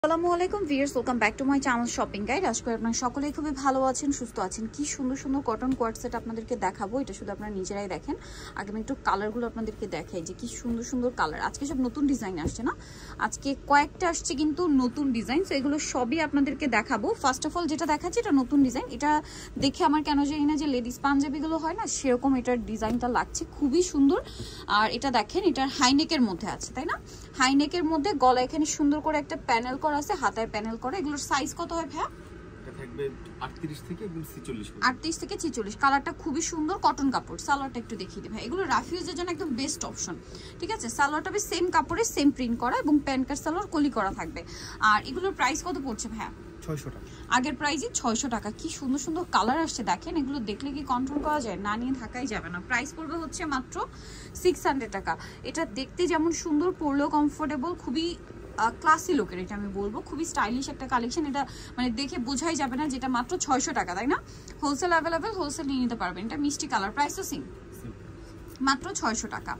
আসসালামু আলাইকুম viewers, welcome back to my channel shopping guide. আশা করি আপনারা সকলেই খুবই ভালো আছেন, সুস্থ আছেন। কি সুন্দর সুন্দর কটন কোয়ার্ট সেট আপনাদেরকে দেখাবো, এটা শুধু আপনারা নিজেরাই দেখেন। আগে আমি একটু কালারগুলো আপনাদেরকে দেখাই যে কি সুন্দর সুন্দর কালার। আজকে সব নতুন ডিজাইন আসছে না, আজকে কয়েকটা আসছে কিন্তু নতুন ডিজাইন, তো এগুলো সবই আপনাদেরকে দেখাবো। ফার্স্ট অফ অল যেটা দেখাচ্ছি এটা নতুন ডিজাইন। এটা দেখে আমার কেন জানি না যে লেডিস পাঞ্জাবিগুলো হয় না সেরকম এটার ডিজাইনটা লাগছে, খুবই সুন্দর। আর এটা দেখেন, এটার হাইনেকের মধ্যে আছে, তাই না? হাইনেকের মধ্যে গলা এখানে সুন্দর করে একটা প্যানেল করা আছে, হাতায় প্যানেল করা। এগুলোর সাইজ কত হয় ভাইয়া? এটা থাকবে 38 থেকে একদম 46 পর্যন্ত। 38 থেকে 46। কালারটা খুবই সুন্দর, কটন কাপড়। সালোয়ারটা একটু দেখিয়ে দিই ভাই, এগুলো রাফিউজের জন্য একদম বেস্ট অপশন। ঠিক আছে, সালোয়ারটা বেশ সেম কাপড়ে সেম প্রিন্ট করা এবং প্যান্ট কাট সালোয়ার কলি করা থাকবে। আর এগুলোর প্রাইস কত পড়ছে ভাইয়া? 600 টাকা। আগের প্রাইসই 600 টাকা। কি সুন্দর সুন্দর কালার আসছে দেখেন, এগুলো দেখলে কি কন্ট্রোল করা যায়? না নিয়ে থাকাই যাবে না। প্রাইস পড়বে হচ্ছে মাত্র 600 টাকা। এটা দেখতে যেমন সুন্দর, পরলেও কমফোর্টেবল, খুবই ক্লাসি লুকের। এটা আমি বলবো খুবই স্টাইলিশ একটা কালেকশন। এটা মানে দেখে বোঝাই যাবে না যেটা মাত্র 600 টাকা, তাই না? হোলসেল অ্যাভেলেবেল, হোলসেল নিয়ে নিতে পারবেন। এটা মিষ্টি কালার, প্রাইস তো সেম, মাত্র 600 টাকা।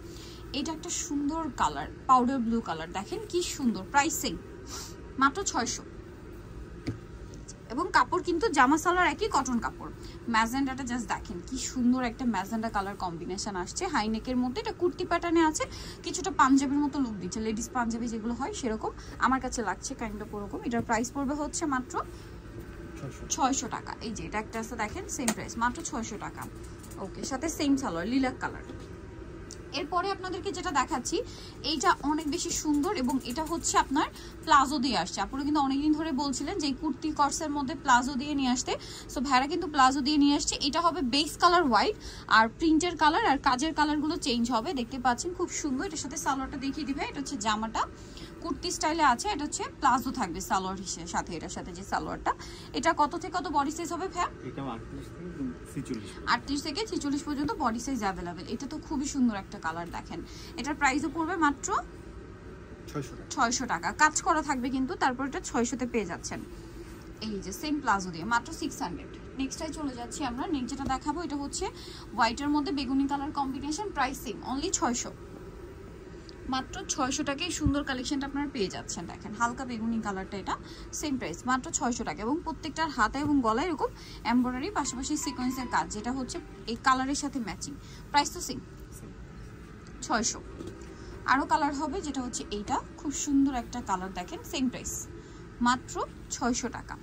এটা একটা সুন্দর কালার, পাউডার ব্লু কালার, দেখেন কি সুন্দর, প্রাইস সেম, মাত্র 600। এবং কাপড় কিন্তু জামা সালোয়ার একই, কটন কাপড়। ম্যাজেন্ডাটা জাস্ট দেখেন কি সুন্দর একটা ম্যাজেন্ডা কালার কম্বিনেশন আসছে। হাইনেকের মধ্যে এটা কুর্তি প্যাটার্নে আছে, কিছুটা পাঞ্জাবির মতো লুক দিচ্ছে, লেডিস পাঞ্জাবি যেগুলো হয় সেরকম আমার কাছে লাগছে, কাইন্ড অফ ওরকম। এটার প্রাইস পড়বে হচ্ছে মাত্র 600 টাকা। এই যে এটা একটা আছে দেখেন, সেম প্রাইস, মাত্র 600 টাকা। ওকে, সাথে সেম সালোয়ার, লিলাক কালার। এরপরে আপনাদেরকে যেটা দেখাচ্ছি এইটা অনেক বেশি সুন্দর এবং এটা হচ্ছে আপনার প্লাজো দিয়ে আসছে। আপনারা কিন্তু অনেকদিন ধরে বলছিলেন যে কুর্তি কটসের মধ্যে প্লাজো দিয়ে নিয়ে আসতে, সো ভাইরা কিন্তু প্লাজো দিয়ে নিয়ে আসছে। এটা হবে বেস কালার হোয়াইট, আর প্রিন্টের কালার আর কাজের কালারগুলো চেঞ্জ হবে, দেখতে পাচ্ছেন খুব সুন্দর। এটার সাথে সালোয়ারটা দেখিয়ে দিবে, এটা হচ্ছে জামাটা কুর্তি স্টাইলে আছে, এটা হচ্ছে প্লাজো থাকবে সালোয়ার হিসেবে সাথে। এটার সাথে যে সালোয়ারটা, এটা কত থেকে কত বডি সাইজ হবে ভাইয়া? এটা 38 থেকে 46 পর্যন্ত বডি সাইজ অ্যাভেলেবেল। এটা তো খুবই সুন্দর একটা কালার দেখেন। এটার প্রাইসও পড়বে মাত্র 600 টাকা। কাজ করা থাকবে কিন্তু, তারপর এটা 600-তে পেয়ে যাচ্ছেন। এই যে সেম প্লাজো দিয়ে মাত্র 600। নেক্সটটাই চলে যাচ্ছি আমরা। নেক্সট যেটা দেখাবো এটা হচ্ছে হোয়াইটের মধ্যে বেগুনি colour combination, price same, only 600। মাত্র 600 টাকায় সুন্দর কালেকশনটা আপনারা পেয়ে যাচ্ছেন। দেখেন হালকা বেগুনি কালারটা, এটা সেম প্রাইস, মাত্র 600 টাকা। এবং প্রত্যেকটার হাতে এবং গলায় এরকম এমব্রয়ডারি, পাশাপাশি সিকোয়েন্সের কাজ, যেটা হচ্ছে এই কালারের সাথে ম্যাচিং। প্রাইস তো সেম, 600। আরও কালার হবে, যেটা হচ্ছে এইটা খুব সুন্দর একটা কালার, দেখেন সেম প্রাইস, মাত্র 600 টাকা।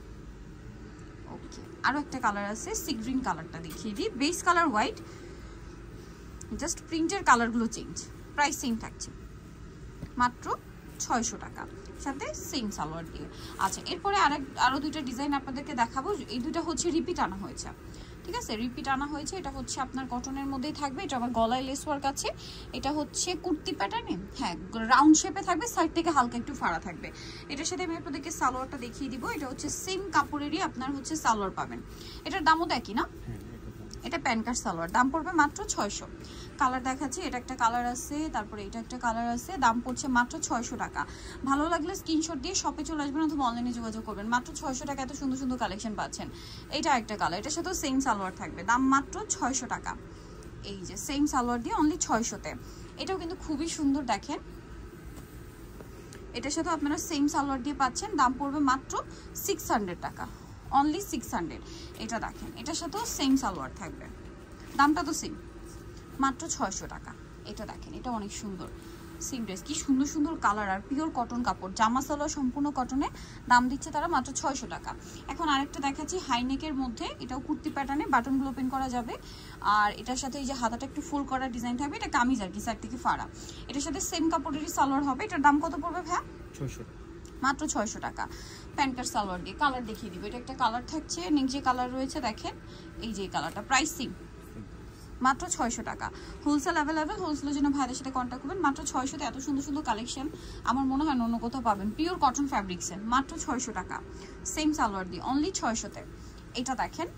ওকে, আরও একটা কালার আছে, সি গ্রিন কালারটা দেখিয়ে দিই। বেস কালার হোয়াইট, জাস্ট প্রিন্টের কালারগুলো চেঞ্জ, প্রাইস সেম থাকছে, মাত্র 600 টাকা, সাথে সেম সালোয়ার দিয়ে। আচ্ছা, এরপরে আরো দুইটা ডিজাইন আপনাদেরকে দেখাবো। এই দুইটা হচ্ছে রিপিট আনা হয়েছে, ঠিক আছে, রিপিট আনা হয়েছে। এটা হচ্ছে আপনার কটনের মধ্যেই থাকবে, এটা আমার গলায় লেস ওয়ার্ক আছে। এটা হচ্ছে কুর্তি প্যাটার্নে, হ্যাঁ রাউন্ড শেপে থাকবে, সাইড থেকে হালকা একটু ফাড়া থাকবে। এটার সাথে আমি আপনাদেরকে সালোয়ারটা দেখিয়ে দিব। এটা হচ্ছে সেম কাপড়েরই আপনার হচ্ছে সালোয়ার পাবেন। এটার দামও একই না? এটা প্যান্ট কাট সালোয়ার, দাম পড়বে মাত্র 600। কালার দেখাচ্ছি, এটা একটা কালার আছে, তারপরে এটা একটা কালার আছে, দাম পড়ছে মাত্র 600 টাকা। ভালো লাগলে স্ক্রিনশট দিয়ে শপে চলে আসবেন অথবা অনলাইনে যোগাযোগ করবেন। মাত্র 600 টাকা এত সুন্দর সুন্দর কালেকশন পাচ্ছেন। এটা একটা কালার, এটার সাথেও সেম সালোয়ার থাকবে, দাম মাত্র 600 টাকা। এই যে সেম সালোয়ার দিয়ে অনলি 600-তে। এটাও কিন্তু খুবই সুন্দর, দেখেন এটার সাথেও আপনারা সেম সালোয়ার দিয়ে পাচ্ছেন, দাম পড়বে মাত্র 600 টাকা, অনলি 600। এটা দেখেন, এটার সাথেও সেম সালোয়ার থাকবে, দামটা তো সেম, মাত্র 600 টাকা। এটা দেখেন, এটা অনেক সুন্দর, সেম ড্রেস, কি সুন্দর সুন্দর কালার আর পিওর কটন কাপড়, জামা সালোয়ার সম্পূর্ণ কটনে, দাম দিচ্ছে তারা মাত্র 600 টাকা। এখন আরেকটা দেখাচ্ছি হাইনেকের মধ্যে, এটাও কুর্তি প্যাটার্নে, বাটনগুলো ওপেন করা যাবে। আর এটার সাথে এই যে হাতাটা একটু ফুল করা ডিজাইন থাকবে, এটা কামিজ আর কি, সাইড থেকে ফাড়া। এটার সাথে সেম কাপড়েরই সালোয়ার হবে। এটার দাম কত পড়বে ভাইয়া? 600, মাত্র 600 টাকা। প্যান্ট কাট সালোয়ার দিয়ে। কালার দেখিয়ে দিব, এটা একটা কালার থাকছে, নেক্সট যে কালার রয়েছে দেখেন, এই যে কালারটা, প্রাইস সেম, মাত্র 600 টাকা। হোলসেল অ্যাভেলেবেল, হোলসেলের জন্য ভাইদের সাথে কন্ট্যাক্ট করবেন। মাত্র 600-তে এত সুন্দর সুন্দর কালেকশন আমার মনে হয় অন্য কোথাও পাবেন। পিওর কটন ফ্যাব্রিক্সের, মাত্র 600 টাকা, সেম সালোয়ার দিয়ে, অনলি 600-তে। এটা দেখেন,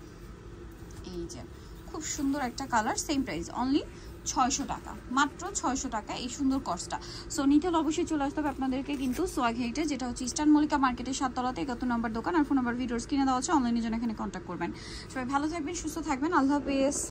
এই যে খুব সুন্দর একটা কালার, সেম প্রাইস, অনলি 600 টাকা, মাত্র 600 টাকা এই সুন্দর কস্টটা। সো নিতে হলে অবশ্যই চলে আসতে হবে আপনাদেরকে কিন্তু সোয়াগ হেইটে, যেটা হচ্ছে ইস্টার্ন মল্লিকা মার্কেটের 7 তলাতে, 71 নম্বর দোকান। আর ফোন নাম্বার ভিডিওর স্ক্রিনে দেওয়া আছে, অনলাইনে জন্য এখানে কন্ট্যাক্ট করবেন। সবাই ভালো থাকবেন, সুস্থ থাকবেন, আল্লাহ হাফেজ।